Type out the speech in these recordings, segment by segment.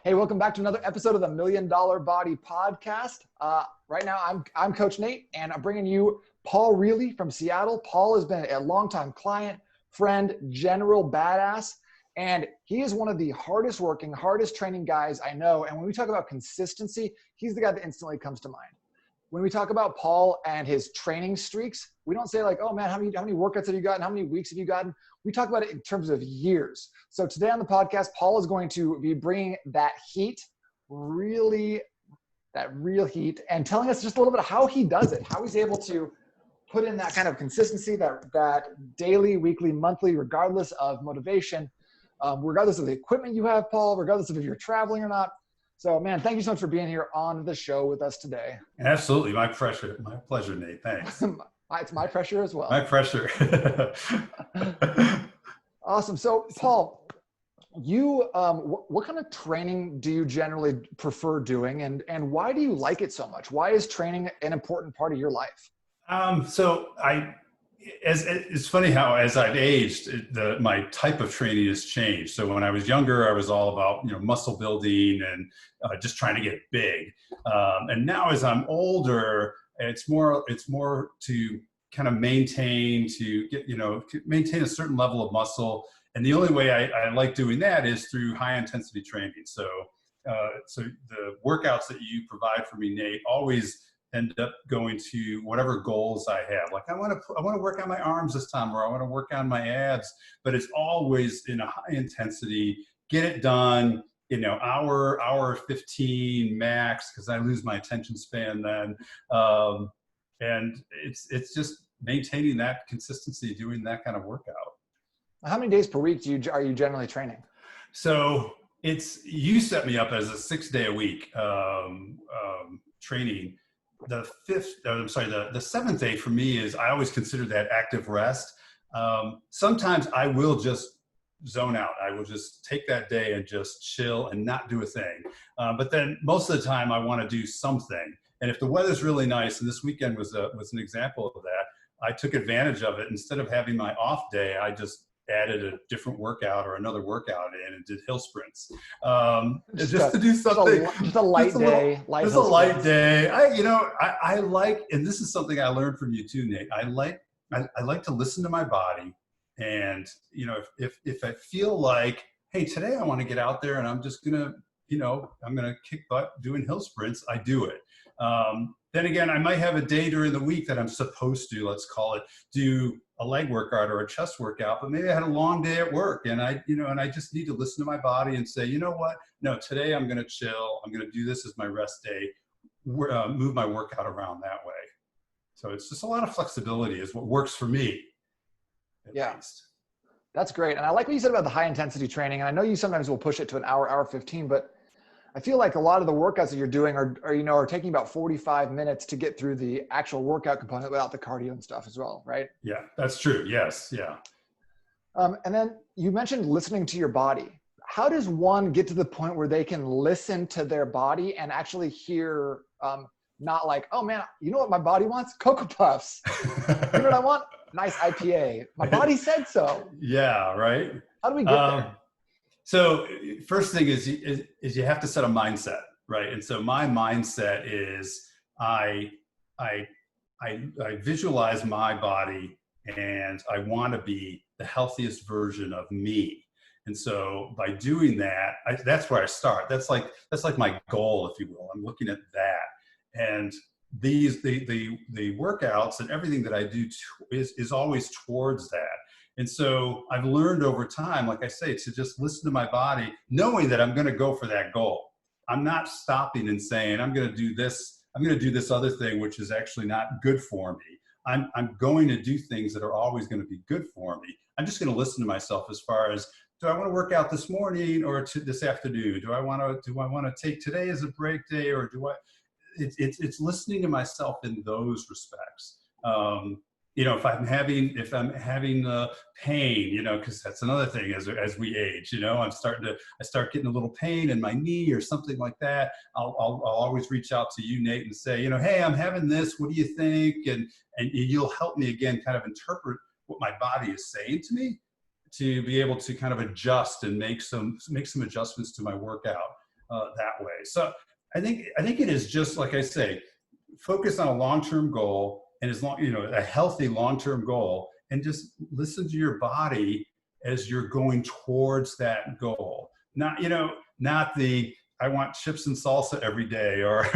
Hey, welcome back to another episode of the Million Dollar Body Podcast. Right now, I'm Coach Nate, and I'm bringing you Paul Riili from Seattle. Paul has been a longtime client, friend, general badass, and he is one of the hardest working, hardest training guys I know. And when we talk about consistency, he's the guy that instantly comes to mind. When we talk about Paul and his training streaks, we don't say like, oh man, how many workouts have you gotten? How many weeks have you gotten? We talk about it in terms of years. So today on the podcast, Paul is going to be bringing that heat, that real heat, and telling us just a little bit of how he does it, how he's able to put in that kind of consistency, that daily, weekly, monthly, regardless of motivation, regardless of the equipment you have, Paul, regardless of if you're traveling or not. So, man, thank you so much for being here on the show with us today. Absolutely. My pleasure, Nate. Thanks. It's my pressure as well. My pressure. Awesome. So, Paul, you, what kind of training do you generally prefer doing, and why do you like it so much? Why is training an important part of your life? It's funny how as I've aged, my type of training has changed. So when I was younger, I was all about muscle building and just trying to get big. And now as I'm older, it's more to kind of maintain a certain level of muscle. And the only way I like doing that is through high intensity training. So the workouts that you provide for me, Nate, always end up going to whatever goals I have. Like I want to work on my arms this time, or I want to work on my abs, but it's always in a high intensity, get it done, hour 15 max, because I lose my attention span then. And it's just maintaining that consistency, doing that kind of workout. How many days per week are you generally training? So you set me up as a 6-day-a-week training. The seventh day for me is, I always consider that active rest. Sometimes I will just zone out. I will just take that day and just chill and not do a thing. But then most of the time I want to do something. And if the weather's really nice, and this weekend was an example of that, I took advantage of it. Instead of having my off day, I just added a different workout or another workout in and did hill sprints. Just to do something. Just a light day. Just a light day. I like, and this is something I learned from you too, Nate. I like to listen to my body. And, if I feel like, hey, today I want to get out there and I'm just going to, I'm going to kick butt doing hill sprints, I do it. Then again, I might have a day during the week that I'm supposed to, let's call it, do a leg workout or a chest workout, but maybe I had a long day at work and I just need to listen to my body and say, you know what? No, today I'm going to chill. I'm going to do this as my rest day, move my workout around that way. So it's just a lot of flexibility is what works for me. Yeah. Least. That's great. And I like what you said about the high intensity training. And I know you sometimes will push it to an hour 15, but I feel like a lot of the workouts that you're doing are taking about 45 minutes to get through the actual workout component without the cardio and stuff as well, right? Yeah, that's true. Yes. Yeah. And then you mentioned listening to your body. How does one get to the point where they can listen to their body and actually hear, not like, oh man, you know what my body wants? Cocoa Puffs. You know what I want? Nice IPA. My body said so. Yeah, right. How do we get there? So first thing is you have to set a mindset, right? And so my mindset is I visualize my body and I want to be the healthiest version of me. And so by doing that, that's where I start. That's like my goal, if you will. I'm looking at that. And the workouts and everything that I do is always towards that. And so I've learned over time, like I say, to just listen to my body, knowing that I'm going to go for that goal. I'm not stopping and saying, I'm going to do this other thing, which is actually not good for me. I'm going to do things that are always going to be good for me. I'm just going to listen to myself as far as, do I want to work out this morning or this afternoon? Do I want to take today as a break day, or it's listening to myself in those respects. If I'm having pain, because that's another thing as we age, I start getting a little pain in my knee or something like that. I'll always reach out to you, Nate, and say, hey, I'm having this. What do you think? And you'll help me again, kind of interpret what my body is saying to me, to be able to kind of adjust and make some adjustments to my workout. that way. So I think it is just like I say, focus on a long-term goal, and as long, a healthy long-term goal, and just listen to your body as you're going towards that goal. Not, not the, I want chips and salsa every day, or,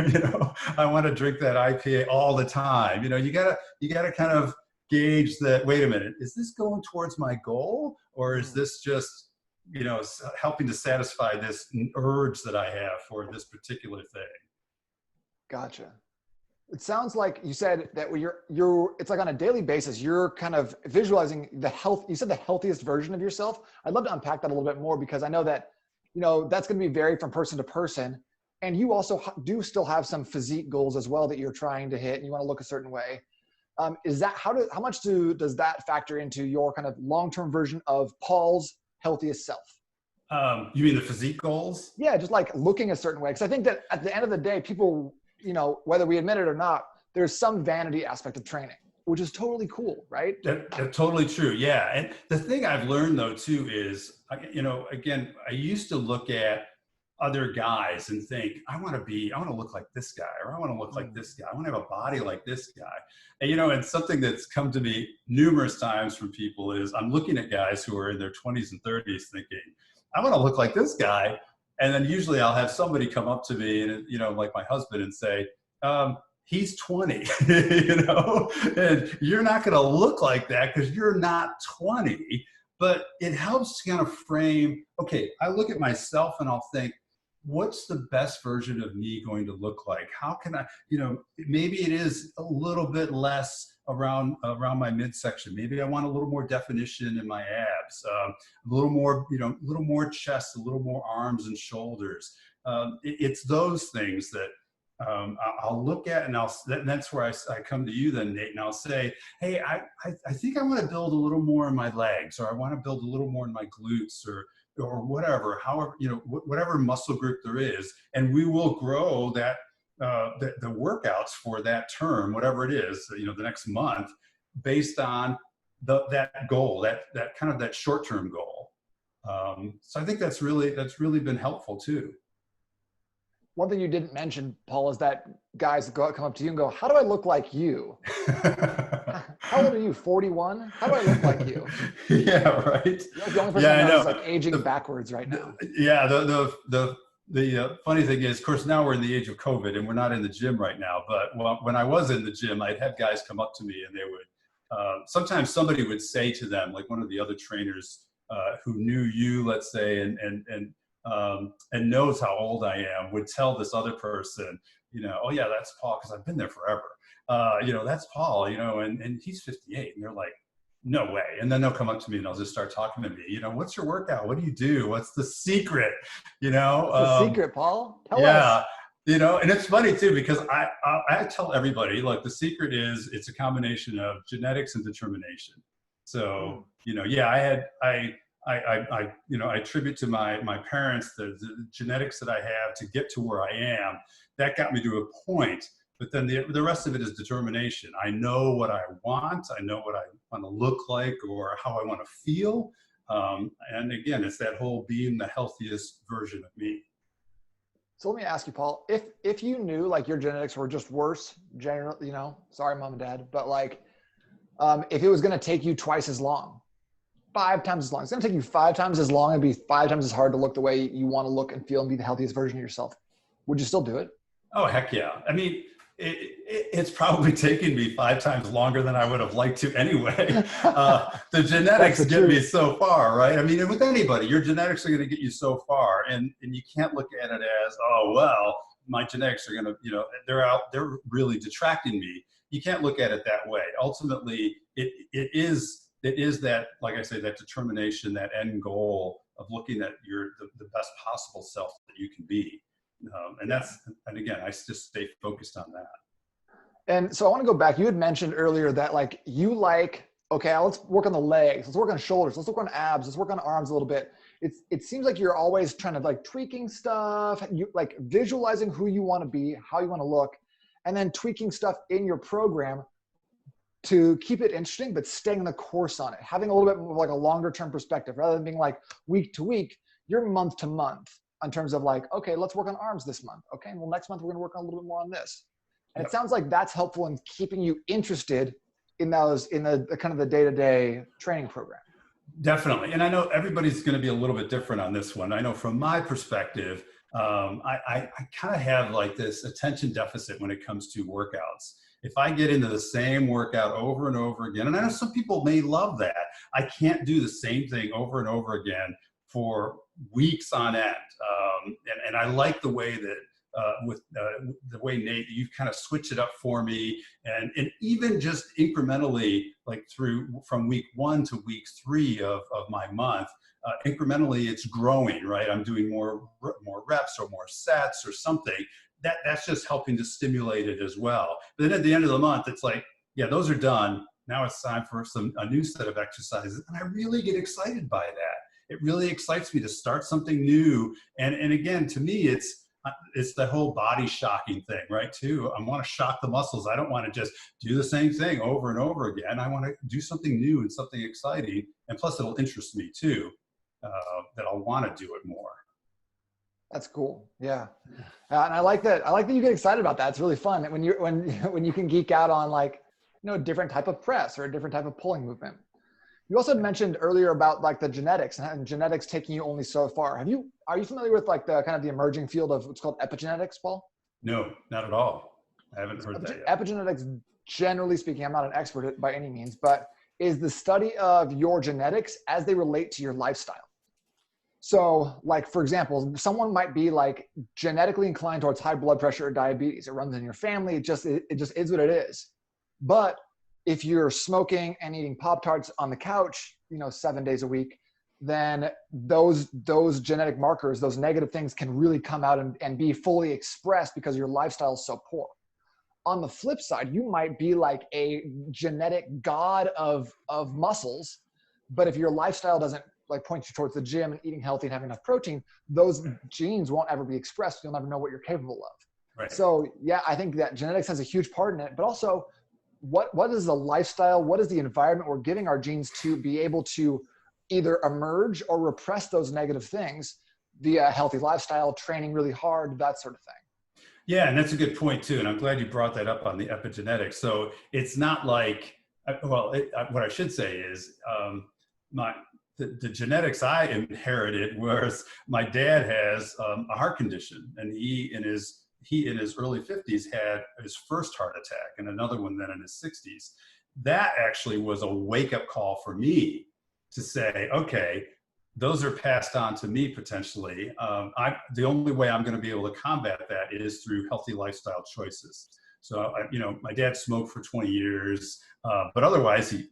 I want to drink that IPA all the time. You gotta kind of gauge that, wait a minute, is this going towards my goal, or is this just, helping to satisfy this urge that I have for this particular thing? Gotcha. It sounds like you said that it's like on a daily basis, you're kind of visualizing you said the healthiest version of yourself. I'd love to unpack that a little bit more, because I know that, that's going to be vary from person to person. And you also do still have some physique goals as well that you're trying to hit, and you want to look a certain way. Is that, how much does that factor into your kind of long-term version of Paul's healthiest self? You mean the physique goals? Yeah. Just like looking a certain way. Cause I think that at the end of the day, people, whether we admit it or not, there's some vanity aspect of training, which is totally cool, right? That's totally true. Yeah. And the thing I've learned though too is, again, I used to look at other guys and think, I want to look like this guy, or I want to look like this guy. I want to have a body like this guy. And, and something that's come to me numerous times from people is I'm looking at guys who are in their 20s and 30s thinking, I want to look like this guy. And then usually I'll have somebody come up to me and, like my husband, and say, he's 20, and you're not going to look like that because you're not 20. But it helps to kind of frame, okay, I look at myself and I'll think, what's the best version of me going to look like? How can I, maybe it is a little bit less around my midsection. Maybe I want a little more definition in my abs, a little more, a little more chest, a little more arms and shoulders. It's those things that I'll look at, and that's where I come to you then, Nate, and I'll say, hey, I think I want to build a little more in my legs, or I want to build a little more in my glutes, or whatever, however, whatever muscle group there is, and we will grow that, the workouts for that term, whatever it is, the next month, based on that goal, that kind of that short-term goal. So I think that's really been helpful too. One thing you didn't mention, Paul, is that guys come up to you and go, how do I look like you? How old are you, 41? How do I look like you? Yeah, right. You're like the only person I know who's like aging backwards right now. Yeah, the funny thing is, of course, now we're in the age of COVID and we're not in the gym right now. But when I was in the gym, I'd have guys come up to me and they would, sometimes somebody would say to them, like one of the other trainers who knew you, let's say, and knows how old I am, would tell this other person, oh yeah, that's Paul, because I've been there forever. That's Paul, and he's 58. And they're like, no way. And then they'll come up to me and they'll just start talking to me, what's your workout? What do you do? What's the secret? What's the secret, Paul? Tell us. And it's funny too, because I tell everybody, like, the secret is it's a combination of genetics and determination. So, I attribute to my parents the genetics that I have to get to where I am. That got me to a point, but then the rest of it is determination. I know what I want. I know what I want to look like, or how I want to feel. And again, it's that whole being the healthiest version of me. So let me ask you, Paul, if you knew like your genetics were just worse, generally, sorry, mom and dad, but like, if it was going to take you twice as long, 5 times as long, it's going to take you 5 times as long and be 5 times as hard to look the way you want to look and feel and be the healthiest version of yourself, would you still do it? Oh, heck yeah. I mean, it's probably taken me 5 times longer than I would have liked to anyway. The genetics get me so far, right? I mean, and with anybody, your genetics are going to get you so far, and you can't look at it as, oh, well, my genetics are going to, they're really detracting me. You can't look at it that way. Ultimately, it is that, like I say, that determination, that end goal of looking at the best possible self that you can be. And again, I just stay focused on that. And so I want to go back. You had mentioned earlier that like okay, let's work on the legs. Let's work on shoulders. Let's work on abs. Let's work on arms a little bit. It seems like you're always trying to like tweaking stuff, you like visualizing who you want to be, how you want to look, and then tweaking stuff in your program to keep it interesting, but staying the course on it, having a little bit more like a longer term perspective rather than being like week to week, you're month to month. in terms of like, okay, let's work on arms this month. Okay, well, next month we're going to work on a little bit more on this. And Yep. it sounds like that's helpful in keeping you interested in the kind of the day-to-day training program. Definitely. And I know everybody's going to be a little bit different on this one. I know from my perspective, I kind of have like this attention deficit when it comes to workouts. If I get into the same workout over and over again, and I know some people may love that, I can't do the same thing over and over again for weeks on end. And I like the way that with the way, Nate, you've kind of switched it up for me, and even just incrementally, like from week 1 to week 3 of my month, incrementally it's growing, right? I'm doing more reps or more sets or something. That's just helping to stimulate it as well. But then at the end of the month, it's like, yeah, those are done. Now it's time for a new set of exercises, and I really get excited by that. It really excites me to start something new. And again, to me, it's the whole body shocking thing, right? Too. I want to shock the muscles. I don't want to just do the same thing over and over again. I want to do something new and something exciting. And plus it'll interest me too, that I'll want to do it more. That's cool. Yeah. And I like that. I like that you get excited about that. It's really fun when you can geek out on like, a different type of press or a different type of pulling movement. You also mentioned earlier about like the genetics and genetics taking you only so far. Are you familiar with like the kind of the emerging field of what's called epigenetics, Paul? No, not at all. I haven't heard that yet. Epigenetics, generally speaking, I'm not an expert by any means, but is the study of your genetics as they relate to your lifestyle. So like, for example, someone might be like genetically inclined towards high blood pressure or diabetes. It runs in your family. It just is what it is. But if you're smoking and eating Pop-Tarts on the couch, 7 days a week, then those genetic markers, those negative things can really come out and be fully expressed because your lifestyle is so poor. On the flip side, you might be like a genetic god of muscles, but if your lifestyle doesn't like point you towards the gym and eating healthy and having enough protein, those genes won't ever be expressed. You'll never know what you're capable of. Right. So yeah, I think that genetics has a huge part in it, but also what is the lifestyle? What is the environment we're giving our genes to be able to either emerge or repress those negative things via healthy lifestyle, training really hard, that sort of thing. Yeah, and that's a good point too. And I'm glad you brought that up on the epigenetics. So it's not like, what I should say is the genetics I inherited, whereas my dad has a heart condition, and he in his early 50s had his first heart attack and another one then in his 60s. That actually was a wake-up call for me to say, okay, those are passed on to me potentially. The only way I'm going to be able to combat that is through healthy lifestyle choices. So, my dad smoked for 20 years, but otherwise he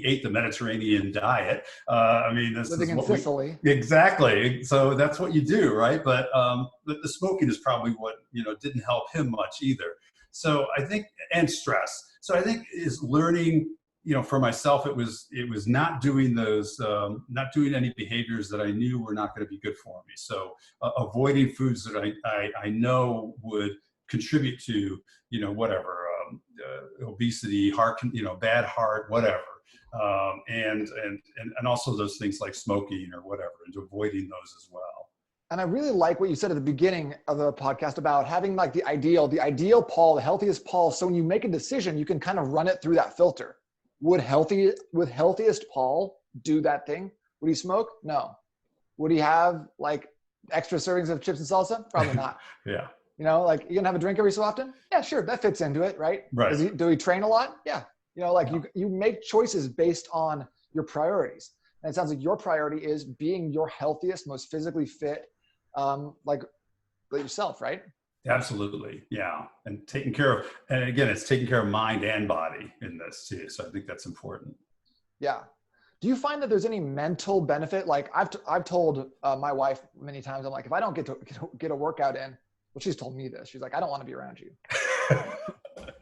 ate the Mediterranean diet. This living in Sicily. Exactly. So that's what you do, right? But the smoking is probably what, didn't help him much either. So I think, and stress. So I think is learning, for myself, it was not doing not doing any behaviors that I knew were not going to be good for me. So avoiding foods that I know would contribute to, whatever, obesity, heart, bad heart, whatever. And also those things like smoking or whatever, and avoiding those as well. And I really like what you said at the beginning of the podcast about having like the ideal Paul, the healthiest Paul. So when you make a decision, you can kind of run it through that filter. Would healthiest Paul do that thing? Would he smoke? No. Would he have like extra servings of chips and salsa? Probably not. Yeah. Like you gonna have a drink every so often? Yeah, sure. That fits into it, right? Right. Do he train a lot? Yeah. You make choices based on your priorities. And it sounds like your priority is being your healthiest, most physically fit, like yourself, right? Absolutely. Yeah. And taking care of mind and body in this too. So I think that's important. Yeah. Do you find that there's any mental benefit? Like I've told my wife many times, I'm like, if I don't get a workout in, well, she's told me this. She's like, I don't want to be around you.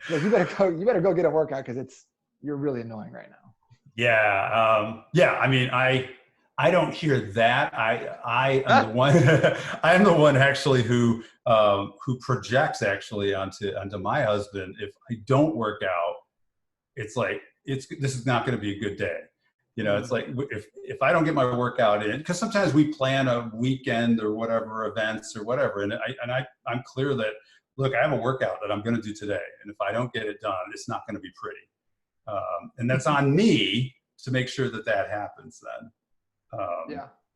Like, you better go get a workout because you're really annoying right now. Yeah. I don't hear that. I am the one. I am the one actually who projects actually onto my husband. If I don't work out, it's like this is not going to be a good day. It's like if I don't get my workout in, because sometimes we plan a weekend or whatever events or whatever, and I'm clear that, look, I have a workout that I'm going to do today, and if I don't get it done, it's not going to be pretty, and that's on me to make sure that happens then.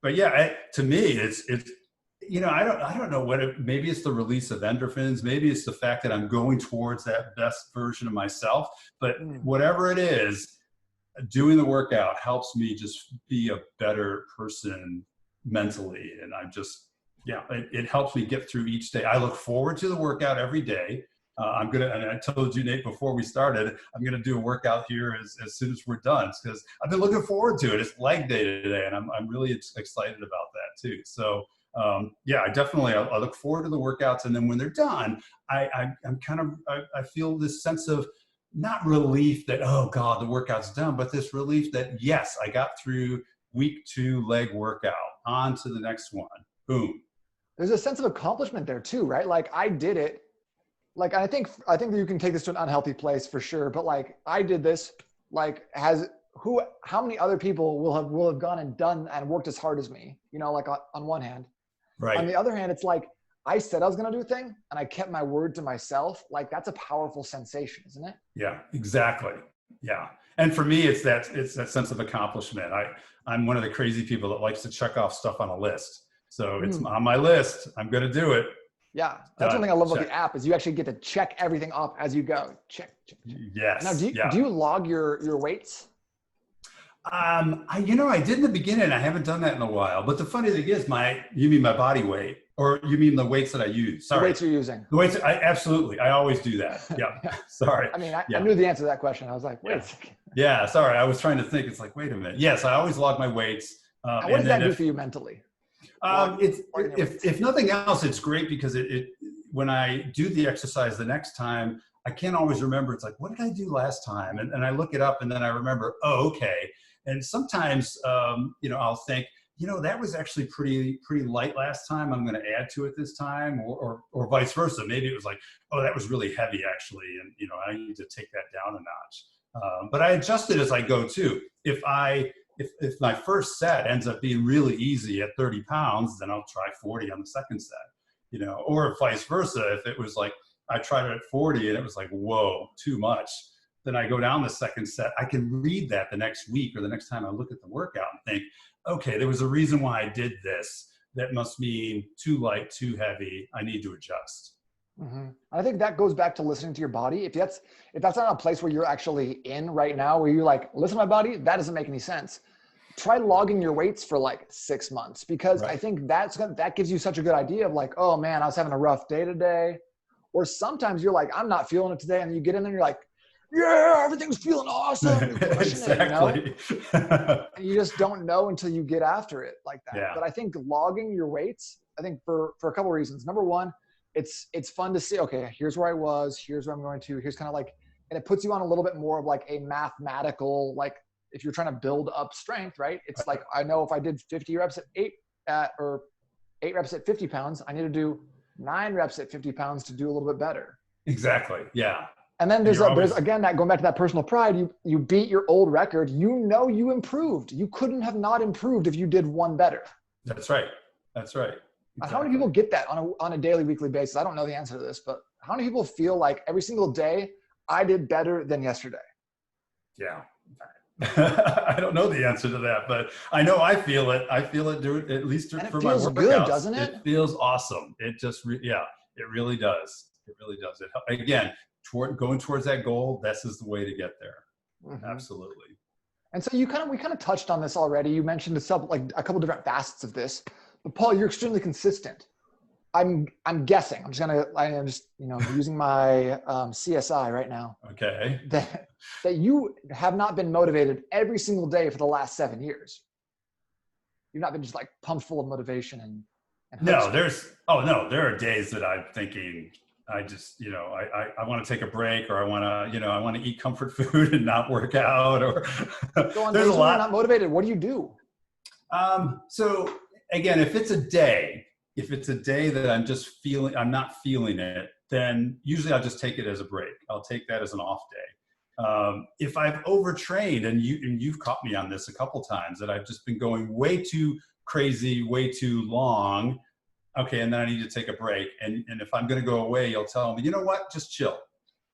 But yeah, to me, it's I don't know maybe it's the release of endorphins, maybe it's the fact that I'm going towards that best version of myself, but whatever it is, doing the workout helps me just be a better person mentally. And it helps me get through each day. I look forward to the workout every day. And I told you, Nate, before we started, I'm going to do a workout here as soon as we're done, because I've been looking forward to it. It's leg day today, and I'm really excited about that too. So I definitely, I look forward to the workouts. And then when they're done, I feel this sense of, not relief that, oh God, the workout's done, but this relief that, yes, I got through week 2 leg workout, on to the next one. Boom. There's a sense of accomplishment there too, right? Like I did it. Like, I think that you can take this to an unhealthy place for sure. But like, I did this, like how many other people will have gone and done and worked as hard as me, like on one hand. Right. On the other hand, it's like, I said I was going to do a thing and I kept my word to myself. Like, that's a powerful sensation, isn't it? Yeah, exactly. Yeah. And for me, it's that sense of accomplishment. I'm one of the crazy people that likes to check off stuff on a list. So it's on my list. I'm going to do it. Yeah. That's one thing I love about the app is you actually get to check everything off as you go. Check. Yes. Now, do you log your weights? I did in the beginning. I haven't done that in a while. But the funny thing is, you mean my body weight, or you mean the weights that I use? Sorry. The weights you're using. The weights. Absolutely. I always do that. Yeah. Sorry. I mean, I knew the answer to that question. I was like, wait a second. Yeah. Sorry. I was trying to think. It's like, wait a minute. Yes, I always log my weights. What does that do for you mentally? If nothing else, it's great because when I do the exercise the next time, I can't always remember. It's like, what did I do last time? And I look it up and then I remember, oh, okay. And sometimes, I'll think, that was actually pretty light last time. I'm going to add to it this time, or vice versa. Maybe it was like, oh, that was really heavy actually. And, I need to take that down a notch. But I adjust it as I go too. If my first set ends up being really easy at 30 pounds, then I'll try 40 on the second set, or vice versa. If it was like, I tried it at 40 and it was like, whoa, too much. Then I go down the second set. I can read that the next week or the next time I look at the workout and think, okay, there was a reason why I did this. That must mean too light, too heavy. I need to adjust. Mm-hmm. I think that goes back to listening to your body. If that's not a place where you're actually in right now, where you're like, listen to my body, that doesn't make any sense. Try logging your weights for like 6 months, because I think that gives you such a good idea of like, oh man, I was having a rough day today. Or sometimes you're like, I'm not feeling it today. And you get in there and you're like, yeah, everything's feeling awesome. Exactly. And you just don't know until you get after it like that. Yeah. But I think logging your weights, I think for a couple of reasons. Number one, it's fun to see, okay, here's where I was, here's where I'm going to, here's kind of like, and it puts you on a little bit more of like a mathematical, like if you're trying to build up strength, right? It's like, I know if I did 50 reps at 8 reps at 50 pounds, I need to do 9 reps at 50 pounds to do a little bit better. Exactly. Yeah. And then there's again, that going back to that personal pride, you beat your old record, you improved. You couldn't have not improved if you did one better. That's right. Exactly. How many people get that on a daily, weekly basis? I don't know the answer to this, but how many people feel like every single day I did better than yesterday? Yeah. I don't know the answer to that, but I know I feel it. I feel it at least for my workouts. It feels good, doesn't it? It feels awesome. It just, it really does. It really does. Again, going towards that goal, this is the way to get there. Mm-hmm. Absolutely. And so we kind of touched on this already. You mentioned a couple different facets of this, but Paul, you're extremely consistent. I'm guessing. I am just using my CSI right now. Okay. That you have not been motivated every single day for the last 7 years. You've not been just like pumped full of motivation and no, there are days that I'm thinking, I just, I want to take a break, or I want to eat comfort food and not work out, or so on there's days a lot. When you're not motivated, what do you do? So again, if it's a day that I'm not feeling it, then usually I'll just take it as a break. I'll take that as an off day. If I've overtrained, and you've caught me on this a couple times, that I've just been going way too crazy, way too long. Okay, and then I need to take a break. And if I'm going to go away, you'll tell me, you know what, just chill.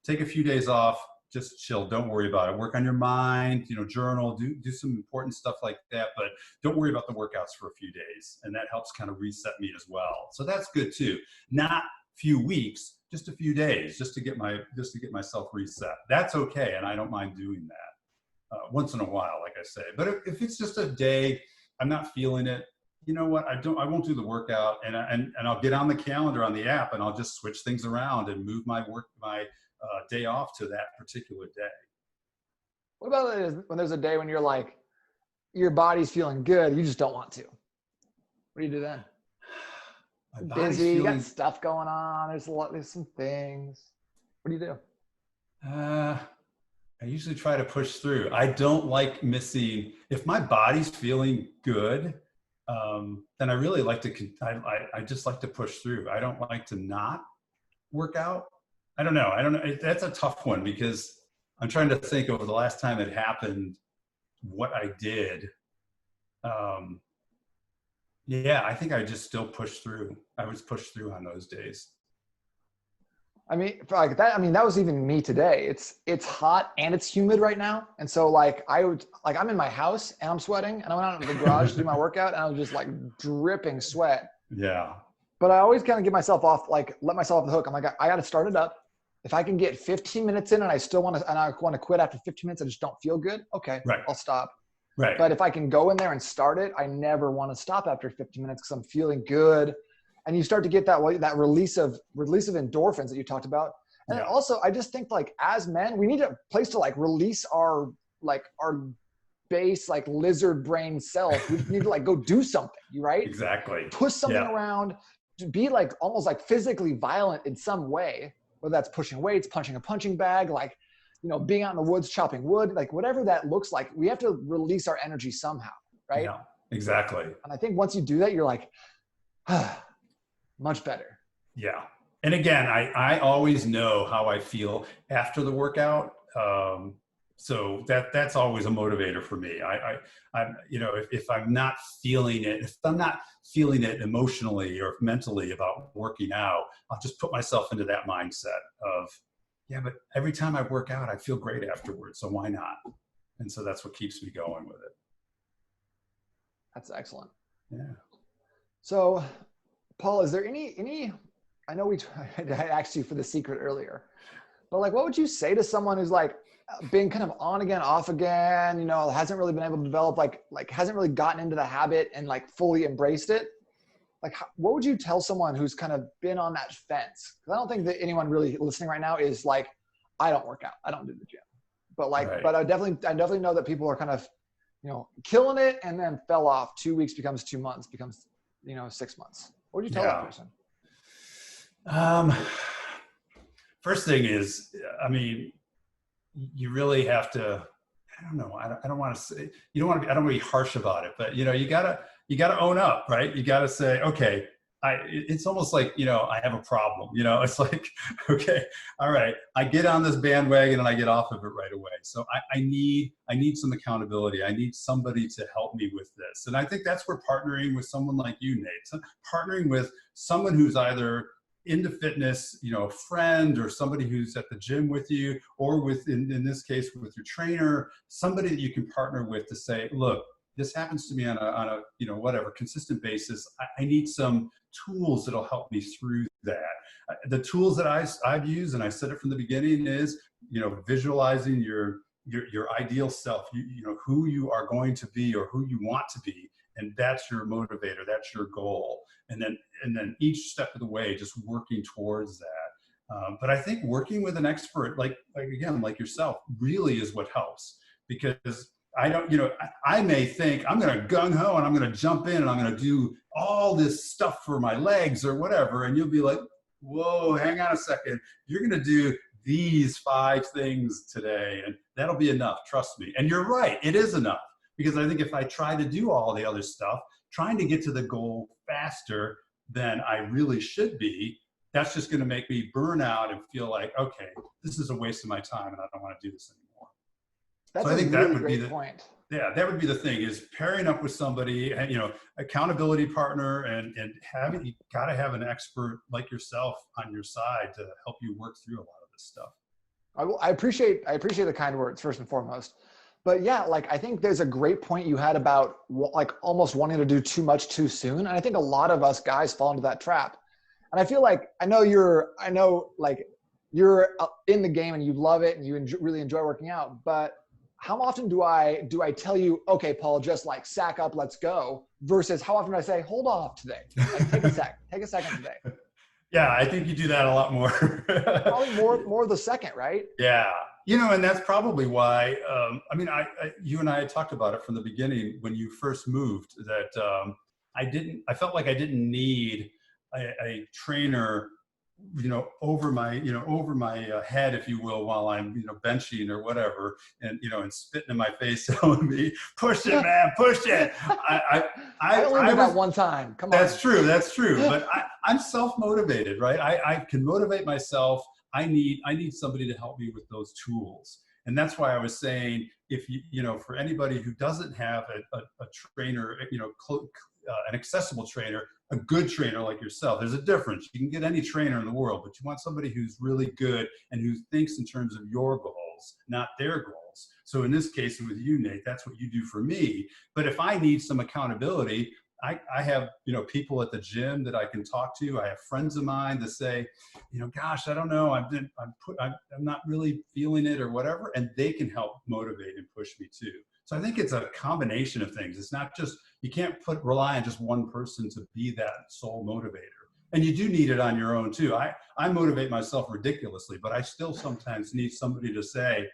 Take a few days off, just chill. Don't worry about it. Work on your mind, journal, do some important stuff like that, but don't worry about the workouts for a few days. And that helps kind of reset me as well. So that's good too. Not few weeks, just a few days, just to get myself reset. That's okay. And I don't mind doing that once in a while, like I say. But if it's just a day, I'm not feeling it, you know what, I won't do the workout, and I'll get on the calendar on the app, and I'll just switch things around and move my day off to that particular day. What about when there's a day when you're like, your body's feeling good, you just don't want to? What do you do then? Busy, you got stuff going on, there's some things. What do you do? I usually try to push through. I don't like missing. If my body's feeling good, then I really like to, I just like to push through. I don't like to not work out. I don't know. That's a tough one, because I'm trying to think over the last time it happened, what I did. Yeah, I think I just still push through. I was pushed through on those days. I mean, like that. I mean, that was even me today. It's hot and it's humid right now, and so I'm in my house and I'm sweating, and I went out into the garage to do my workout, and I was just like dripping sweat. Yeah. But I always kind of give myself off, like let myself off the hook. I'm like, I got to start it up. If I can get 15 minutes in, and I want to quit after 15 minutes, I just don't feel good. Okay, right. I'll stop. Right. But if I can go in there and start it, I never want to stop after 15 minutes because I'm feeling good. And you start to get that release of endorphins that you talked about. And also, I just think, like, as men, we need a place to like release our base, like lizard brain self. We need to like go do something, right? Exactly. Push something around, to be like almost like physically violent in some way, whether that's pushing weights, punching a punching bag, like, being out in the woods, chopping wood, like whatever that looks like, we have to release our energy somehow, right? Yeah, exactly. And I think once you do that, you're like, much better. Yeah. And again, I always know how I feel after the workout. So that's always a motivator for me. If I'm not feeling it emotionally or mentally about working out, I'll just put myself into that mindset of, yeah, but every time I work out, I feel great afterwards. So why not? And so that's what keeps me going with it. That's excellent. Yeah. So, Paul, is there any, I know I asked you for the secret earlier, but like, what would you say to someone who's like been kind of on again, off again, hasn't really been able to develop, like hasn't really gotten into the habit and like fully embraced it? Like, what would you tell someone who's kind of been on that fence? Because I don't think that anyone really listening right now is like, I don't work out, I don't do the gym. But like, right. But I definitely know that people are kind of, killing it and then fell off. 2 weeks becomes 2 months, becomes, 6 months. What would you tell that person? First thing is, I mean, you really have to, I don't know. I don't want to say, I don't want to be harsh about it, but you gotta own up, right? You gotta say, okay, it's almost like, I have a problem, it's like, okay, all right, I get on this bandwagon and I get off of it right away. So I need some accountability. I need somebody to help me with this. And I think that's where partnering with someone like you, Nate, so partnering with someone who's either into fitness, a friend or somebody who's at the gym with you, or in this case with your trainer, somebody that you can partner with to say, look, this happens to me on a whatever consistent basis. I need some tools that'll help me through that. The tools that I've used, and I said it from the beginning, is visualizing your ideal self, who you are going to be or who you want to be, and that's your motivator, that's your goal. And then each step of the way, just working towards that. But I think working with an expert, like yourself, really is what helps, because I may think I'm going to gung ho and I'm going to jump in and I'm going to do all this stuff for my legs or whatever. And you'll be like, whoa, hang on a second. You're going to do these 5 things today, and that'll be enough. Trust me. And you're right. It is enough, because I think if I try to do all the other stuff, trying to get to the goal faster than I really should be, that's just going to make me burn out and feel like, okay, this is a waste of my time and I don't want to do this anymore. So That's I a think that really would be great point. yeah, that would be the thing, is pairing up with somebody, and accountability partner, and having, you got to have an expert like yourself on your side to help you work through a lot of this stuff. I appreciate the kind words first and foremost. But yeah, like I think there's a great point you had about like almost wanting to do too much too soon. And I think a lot of us guys fall into that trap. And I feel like I know like you're in the game and you love it and you really enjoy working out. But how often do I tell you, okay, Paul, just like sack up, let's go, versus how often do I say, hold off today, like take a second today. Yeah, I think you do that a lot more. Probably more the second, right? Yeah, and that's probably why. I mean, you and I had talked about it from the beginning when you first moved. That I felt like I didn't need a trainer, over my head, if you will, while I'm benching or whatever, and spitting in my face, telling me, "Push it, man, push it." I only did that one time. Come on. That's true. But I'm self-motivated, right? I can motivate myself. I need somebody to help me with those tools. And that's why I was saying, if for anybody who doesn't have a trainer, an accessible trainer, a good trainer like yourself, there's a difference. You can get any trainer in the world, but you want somebody who's really good and who thinks in terms of your goals, not their goals. So in this case with you, Nate, that's what you do for me. But if I need some accountability, I have, people at the gym that I can talk to. I have friends of mine that say, gosh, I don't know, I'm not really feeling it or whatever. And they can help motivate and push me too. So I think it's a combination of things. It's not just, you can't rely on just one person to be that sole motivator. And you do need it on your own too. I motivate myself ridiculously, but I still sometimes need somebody to say,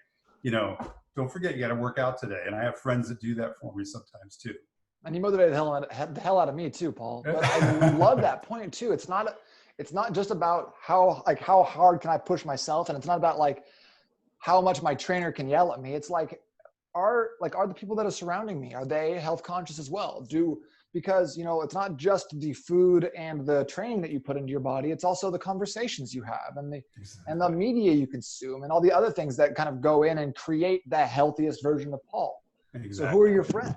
don't forget, you got to work out today. And I have friends that do that for me sometimes too. And you motivated the hell out of me too, Paul. But I love that point too. It's not just about how hard can I push myself, and it's not about like how much my trainer can yell at me. It's like, are the people that are surrounding me, are they health conscious as well? Because it's not just the food and the training that you put into your body, it's also the conversations you have and the media you consume and all the other things that kind of go in and create the healthiest version of Paul. Exactly. So who are your friends?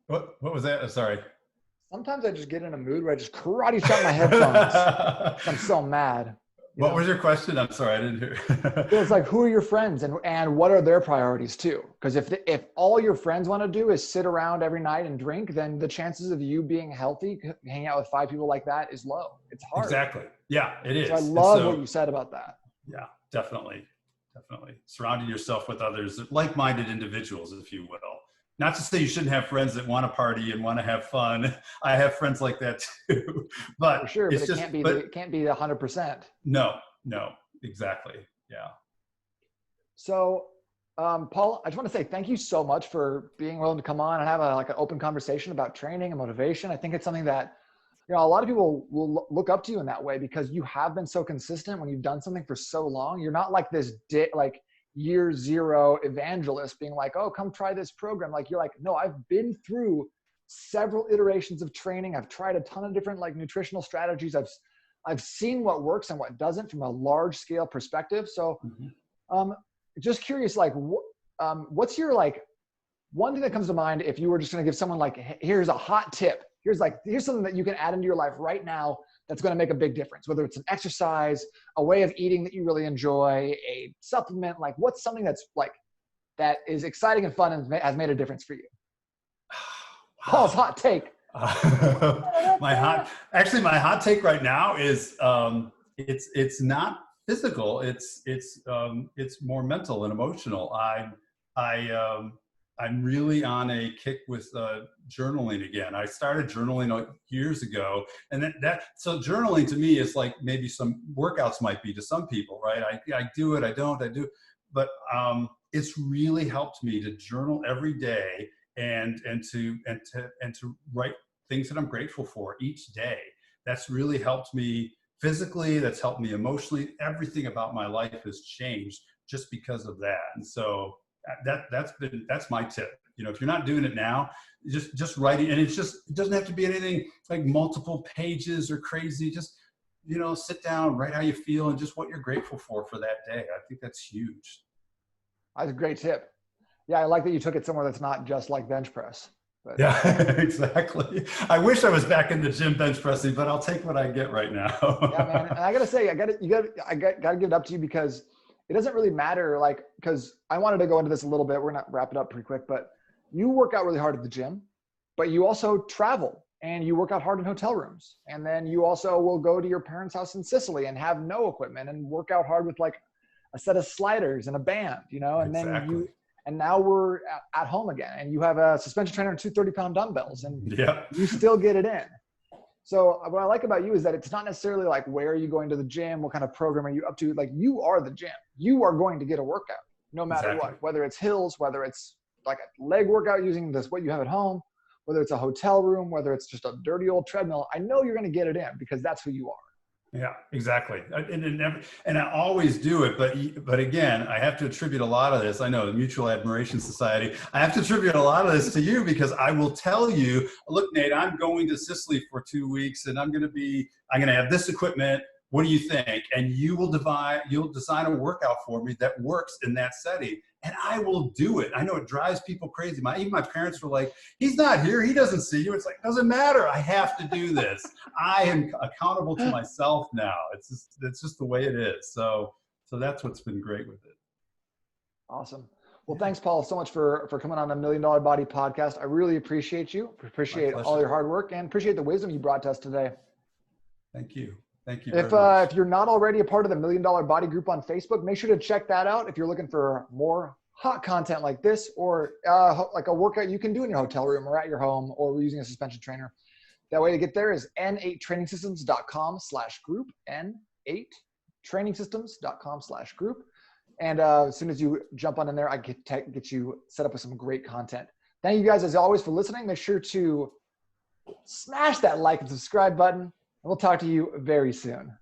What was that? Sorry. Sometimes I just get in a mood where I just karate chop my headphones. I'm so mad. What was your question? I'm sorry, I didn't hear. It's like, who are your friends and what are their priorities too? Because if all your friends want to do is sit around every night and drink, then the chances of you being healthy, hanging out with 5 people like that, is low. It's hard. Exactly. Yeah, it is. So I love what you said about that. Yeah, definitely. Surrounding yourself with others, like-minded individuals, if you will. Not to say you shouldn't have friends that want to party and want to have fun. I have friends like that too. But for sure, but it can't be 100%. No, exactly. Yeah. So, Paul, I just want to say thank you so much for being willing to come on and have an open conversation about training and motivation. I think it's something that, a lot of people will look up to you in that way because you have been so consistent when you've done something for so long. You're not like this year zero evangelist being like, oh, come try this program. Like, you're like, no, I've been through several iterations of training. I've tried a ton of different nutritional strategies. I've seen what works and what doesn't from a large scale perspective. So just curious, what's your one thing that comes to mind if you were just going to give someone here's a hot tip. Here's something that you can add into your life right now that's going to make a big difference, whether it's an exercise, a way of eating that you really enjoy, a supplement, what's something that's that is exciting and fun and has made a difference for you? Wow. Paul's hot take. My hot take right now is it's not physical. It's more mental and emotional. I'm really on a kick with journaling again. I started journaling years ago, and so journaling to me is like maybe some workouts might be to some people, right? I do it, I don't, I do, but it's really helped me to journal every day and to write things that I'm grateful for each day. That's really helped me physically. That's helped me emotionally. Everything about my life has changed just because of that, and so. That's my tip. If you're not doing it now, just writing, and it doesn't have to be anything like multiple pages or crazy. Just sit down, write how you feel and just what you're grateful for that day. I think that's huge. That's a great tip. Yeah, I like that you took it somewhere that's not just like bench press. But Yeah, exactly. I wish I was back in the gym bench pressing, but I'll take what I get right yeah, man. now. And I gotta say, I gotta give it up to you because it doesn't really matter. Like, because I wanted to go into this a little bit. We're gonna wrap it up pretty quick, but you work out really hard at the gym, but you also travel and you work out hard in hotel rooms. And then you also will go to your parents' house in Sicily and have no equipment and work out hard with like a set of sliders and a band, you know, and then Exactly. and now we're at home again and you have a suspension trainer and 230-pound dumbbells and Yep. you still get it in. So what I like about you is that it's not necessarily like, where are you going to the gym? What kind of program are you up to? Like, you are the gym. You are going to get a workout no matter Exactly. what, whether it's hills, whether it's like a leg workout using this, what you have at home, whether it's a hotel room, whether it's just a dirty old treadmill. I know you're going to get it in because that's who you are. Yeah, exactly. And I always do it, but again, I have to attribute a lot of this. I know the Mutual Admiration Society. I have to attribute a lot of this to you because I will tell you, look, Nate, I'm going to Sicily for 2 weeks, and I'm going to have this equipment. What do you think? And you'll design a workout for me that works in that setting, and I will do it. I know it drives people crazy. Even my parents were like, "He's not here. He doesn't see you." It's like, doesn't matter. I have to do this. I am accountable to myself now. It's just the way it is. So that's what's been great with it. Awesome. Well, thanks, Paul, so much for coming on the $1 Million Body podcast. I really appreciate you. Appreciate all your hard work and appreciate the wisdom you brought to us today. Thank you. Thank you very much. If you're not already a part of the $1 Million Body group on Facebook, make sure to check that out if you're looking for more hot content like this, or like a workout you can do in your hotel room or at your home, or using a suspension trainer. That way to get there is n8trainingsystems.com/group, n8trainingsystems.com/group. And as soon as you jump on in there, I get you set up with some great content. Thank you guys, as always, for listening. Make sure to smash that like and subscribe button. And we'll talk to you very soon.